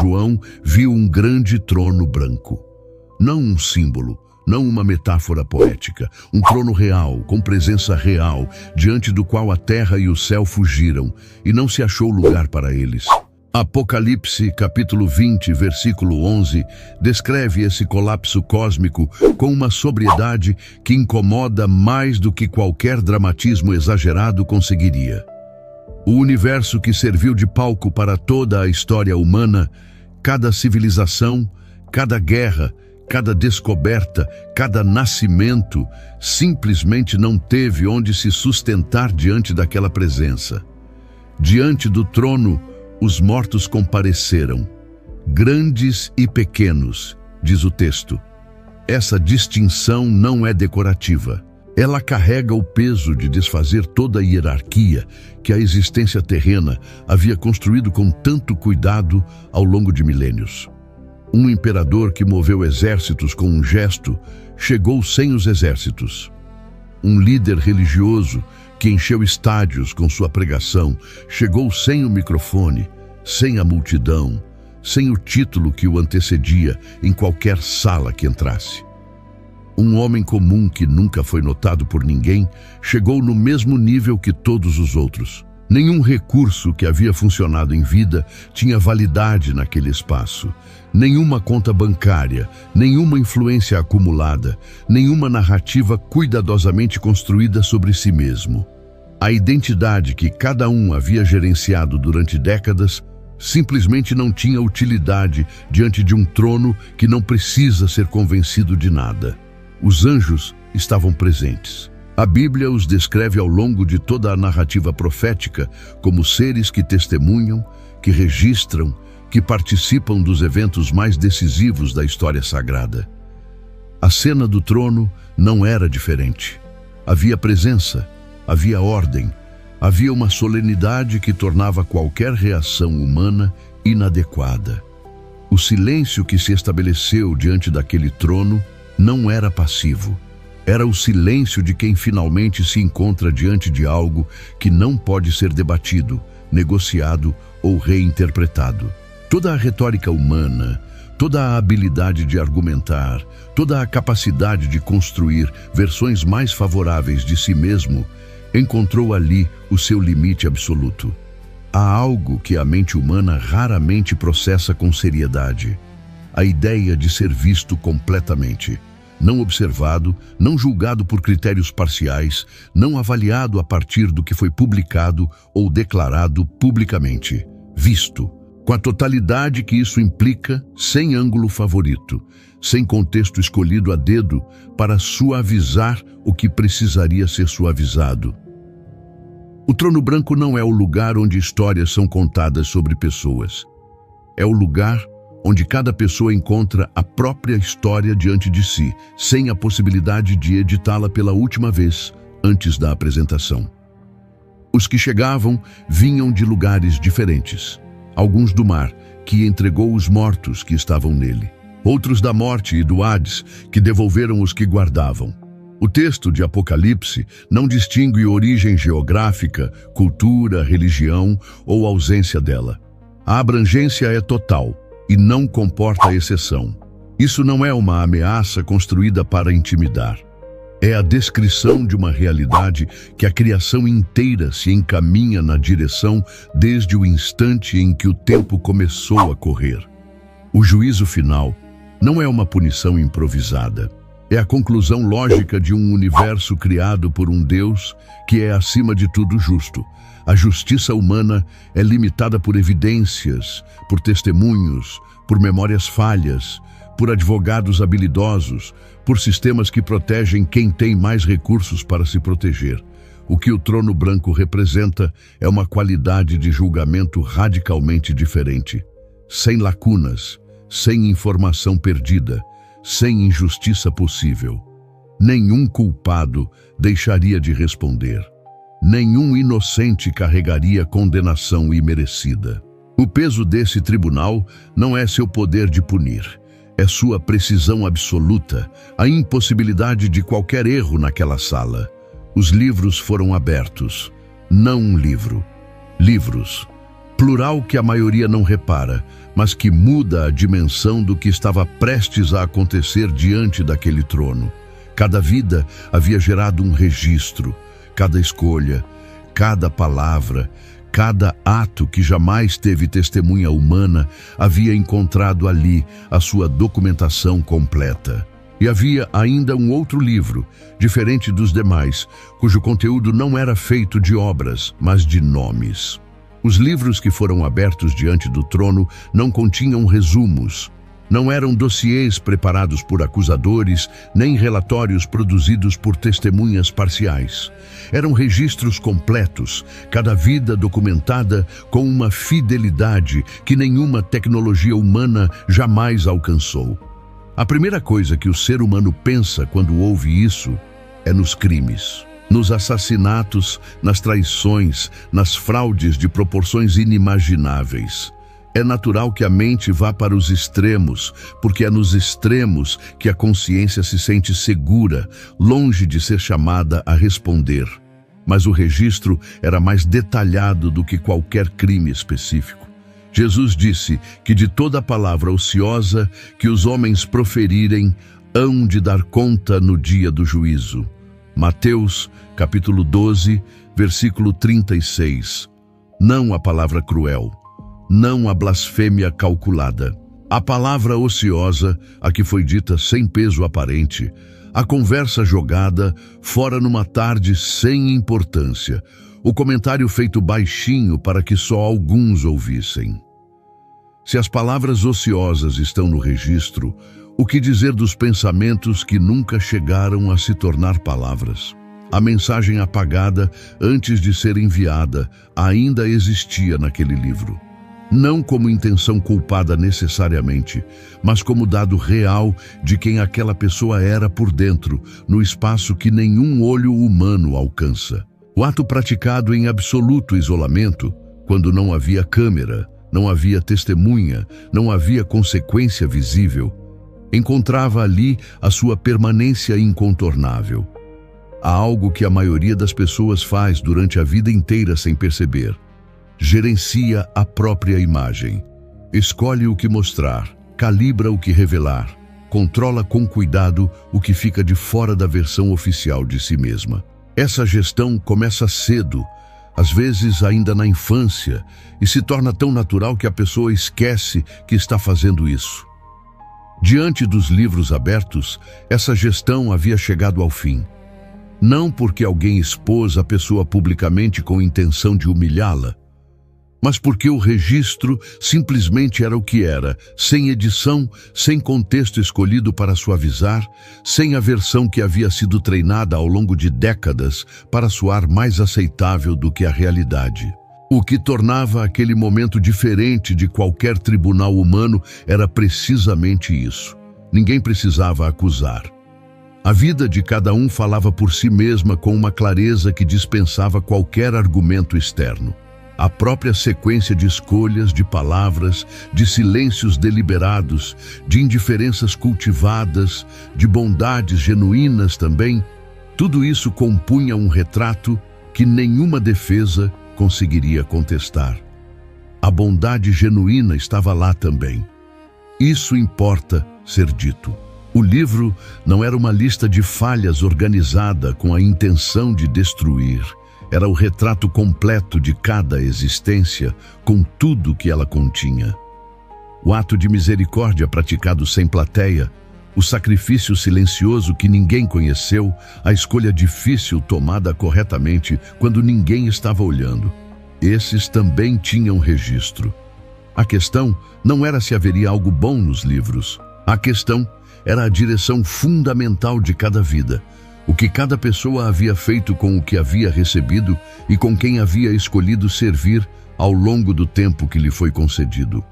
João viu um grande trono branco. Não um símbolo, não uma metáfora poética, um trono real, com presença real, diante do qual a terra e o céu fugiram, e não se achou lugar para eles. Apocalipse, capítulo 20, versículo 11, descreve esse colapso cósmico com uma sobriedade que incomoda mais do que qualquer dramatismo exagerado conseguiria. O universo que serviu de palco para toda a história humana, cada civilização, cada guerra, cada descoberta, cada nascimento, simplesmente não teve onde se sustentar diante daquela presença. Diante do trono, os mortos compareceram, grandes e pequenos, diz o texto. Essa distinção não é decorativa. Ela carrega o peso de desfazer toda a hierarquia que a existência terrena havia construído com tanto cuidado ao longo de milênios. Um imperador que moveu exércitos com um gesto chegou sem os exércitos. Um líder religioso que encheu estádios com sua pregação chegou sem o microfone, sem a multidão, sem o título que o antecedia em qualquer sala que entrasse. Um homem comum que nunca foi notado por ninguém chegou no mesmo nível que todos os outros. Nenhum recurso que havia funcionado em vida tinha validade naquele espaço. Nenhuma conta bancária, nenhuma influência acumulada, nenhuma narrativa cuidadosamente construída sobre si mesmo. A identidade que cada um havia gerenciado durante décadas simplesmente não tinha utilidade diante de um trono que não precisa ser convencido de nada. Os anjos estavam presentes. A Bíblia os descreve ao longo de toda a narrativa profética como seres que testemunham, que registram, que participam dos eventos mais decisivos da história sagrada. A cena do trono não era diferente. Havia presença, havia ordem, havia uma solenidade que tornava qualquer reação humana inadequada. O silêncio que se estabeleceu diante daquele trono não era passivo. Era o silêncio de quem finalmente se encontra diante de algo que não pode ser debatido, negociado ou reinterpretado. Toda a retórica humana, toda a habilidade de argumentar, toda a capacidade de construir versões mais favoráveis de si mesmo, encontrou ali o seu limite absoluto. Há algo que a mente humana raramente processa com seriedade: a ideia de ser visto completamente, não observado, não julgado por critérios parciais, não avaliado a partir do que foi publicado ou declarado publicamente. Visto, com a totalidade que isso implica, sem ângulo favorito, sem contexto escolhido a dedo para suavizar o que precisaria ser suavizado. O trono branco não é o lugar onde histórias são contadas sobre pessoas. É o lugar onde cada pessoa encontra a própria história diante de si, sem a possibilidade de editá-la pela última vez, antes da apresentação. Os que chegavam vinham de lugares diferentes. Alguns do mar, que entregou os mortos que estavam nele. Outros da morte e do Hades, que devolveram os que guardavam. O texto de Apocalipse não distingue origem geográfica, cultura, religião ou ausência dela. A abrangência é total e não comporta exceção. Isso não é uma ameaça construída para intimidar. É a descrição de uma realidade que a criação inteira se encaminha na direção desde o instante em que o tempo começou a correr. O juízo final não é uma punição improvisada. É a conclusão lógica de um universo criado por um Deus que é acima de tudo justo. A justiça humana é limitada por evidências, por testemunhos, por memórias falhas, por advogados habilidosos, por sistemas que protegem quem tem mais recursos para se proteger. O que o trono branco representa é uma qualidade de julgamento radicalmente diferente, sem lacunas, sem informação perdida, sem injustiça possível. Nenhum culpado deixaria de responder. Nenhum inocente carregaria condenação imerecida. O peso desse tribunal não é seu poder de punir. É sua precisão absoluta, a impossibilidade de qualquer erro naquela sala. Os livros foram abertos, não um livro. Livros, plural que a maioria não repara, mas que muda a dimensão do que estava prestes a acontecer diante daquele trono. Cada vida havia gerado um registro, cada escolha, cada palavra, cada ato que jamais teve testemunha humana havia encontrado ali a sua documentação completa. E havia ainda um outro livro, diferente dos demais, cujo conteúdo não era feito de obras, mas de nomes. Os livros que foram abertos diante do trono não continham resumos. Não eram dossiês preparados por acusadores, nem relatórios produzidos por testemunhas parciais. Eram registros completos, cada vida documentada com uma fidelidade que nenhuma tecnologia humana jamais alcançou. A primeira coisa que o ser humano pensa quando ouve isso é nos crimes, nos assassinatos, nas traições, nas fraudes de proporções inimagináveis. É natural que a mente vá para os extremos, porque é nos extremos que a consciência se sente segura, longe de ser chamada a responder. Mas o registro era mais detalhado do que qualquer crime específico. Jesus disse que de toda palavra ociosa que os homens proferirem, hão de dar conta no dia do juízo. Mateus, capítulo 12, versículo 36. Não a palavra cruel, não a blasfêmia calculada, a palavra ociosa, a que foi dita sem peso aparente, a conversa jogada fora numa tarde sem importância, o comentário feito baixinho para que só alguns ouvissem. Se as palavras ociosas estão no registro, o que dizer dos pensamentos que nunca chegaram a se tornar palavras? A mensagem apagada antes de ser enviada ainda existia naquele livro. Não como intenção culpada necessariamente, mas como dado real de quem aquela pessoa era por dentro, no espaço que nenhum olho humano alcança. O ato praticado em absoluto isolamento, quando não havia câmera, não havia testemunha, não havia consequência visível, encontrava ali a sua permanência incontornável. Há algo que a maioria das pessoas faz durante a vida inteira sem perceber. Gerencia a própria imagem. Escolhe o que mostrar, calibra o que revelar, controla com cuidado o que fica de fora da versão oficial de si mesma. Essa gestão começa cedo, às vezes ainda na infância, e se torna tão natural que a pessoa esquece que está fazendo isso. Diante dos livros abertos, essa gestão havia chegado ao fim. Não porque alguém expôs a pessoa publicamente com intenção de humilhá-la, mas porque o registro simplesmente era o que era, sem edição, sem contexto escolhido para suavizar, sem a versão que havia sido treinada ao longo de décadas para soar mais aceitável do que a realidade. O que tornava aquele momento diferente de qualquer tribunal humano era precisamente isso. Ninguém precisava acusar. A vida de cada um falava por si mesma com uma clareza que dispensava qualquer argumento externo. A própria sequência de escolhas, de palavras, de silêncios deliberados, de indiferenças cultivadas, de bondades genuínas também, tudo isso compunha um retrato que nenhuma defesa conseguiria contestar. A bondade genuína estava lá também. Isso importa ser dito. O livro não era uma lista de falhas organizada com a intenção de destruir. Era o retrato completo de cada existência, com tudo que ela continha. O ato de misericórdia praticado sem plateia, o sacrifício silencioso que ninguém conheceu, a escolha difícil tomada corretamente quando ninguém estava olhando. Esses também tinham registro. A questão não era se haveria algo bom nos livros. A questão era a direção fundamental de cada vida. O que cada pessoa havia feito com o que havia recebido e com quem havia escolhido servir ao longo do tempo que lhe foi concedido.